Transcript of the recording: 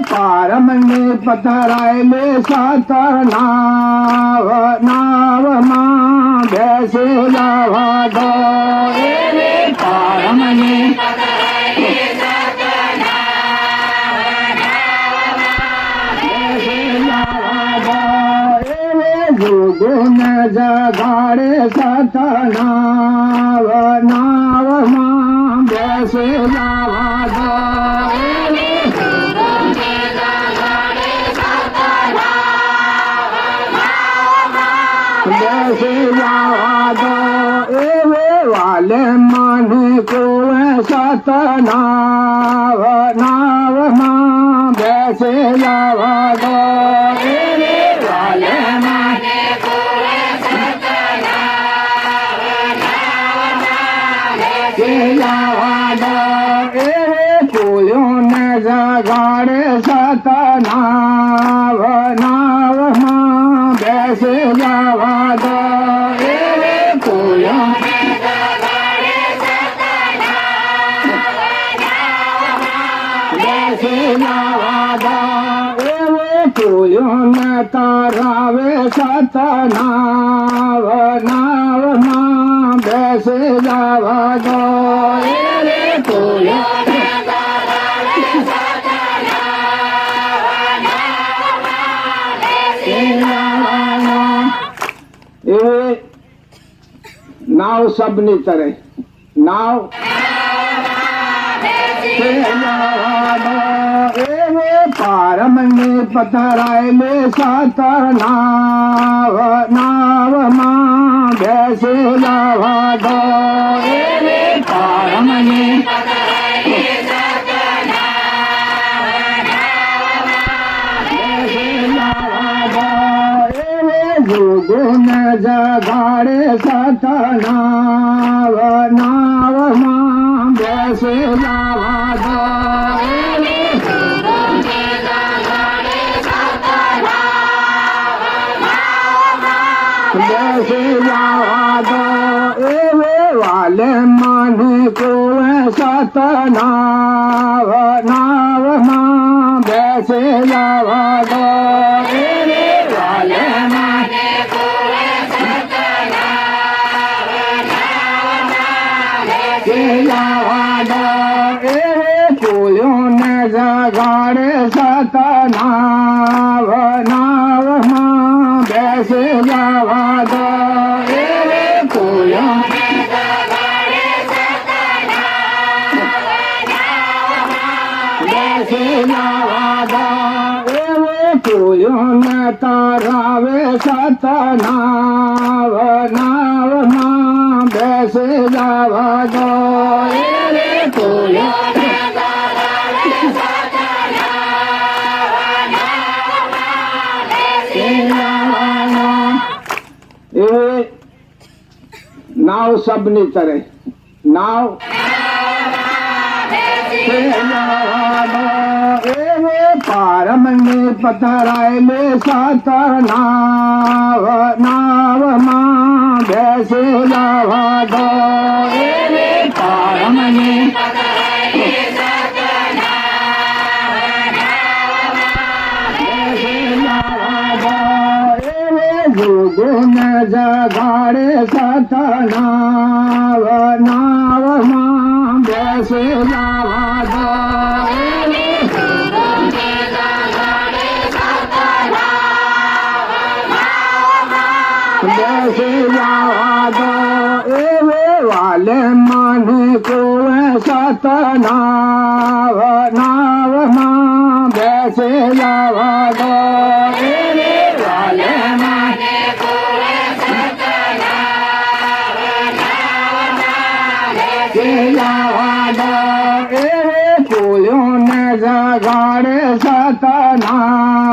પારમને પથરાયેલે સતર નાવ નાવમાં બેસી જવા દો પારમને ગુણ જગાડે સતનાવ નાવમાં બેસે જવા દો બેસે જવા દો એવે વાલે મને કોવે સતનાવ નાવમાં બેસે જવા દો વાલે જગાડે સતનાવ નાવમાં બેસે જવા દો બેસે જવા દો પૂયોને તરાવે સતનાવ નાવમાં બેસે જવા દો नाव सबनी तरह नाव पारमने पथराયેલે સતર નાવ નાવમાં બેસે જવા દો પારમને ગુણ જગાડે સતનાવ નાવમાં બેસે જવા દો બેસે જવા દો એવે વાલે મને કોવે સતનાવ નાવમાં બેસે જવા દો વાલે જગાડે સતનાવ નાવમાં બેસે જવા દો બેસે જવા દો પૂયોને તરાવે સતનાવ નાવમાં બેસે જવા દો नाव सबनी तरह नाव पारमने पथराયેલે સતર નાવ નાવમાં બેસે જવા દો પારમને ગુણ જગાડે સતનાવ નાવમાં બેસે જવા દો બેસે જવા દો એવે વાલે મને કોવે સતનાવ નાવમાં બેસે જવા દો વાલે જગાડે સતનાવ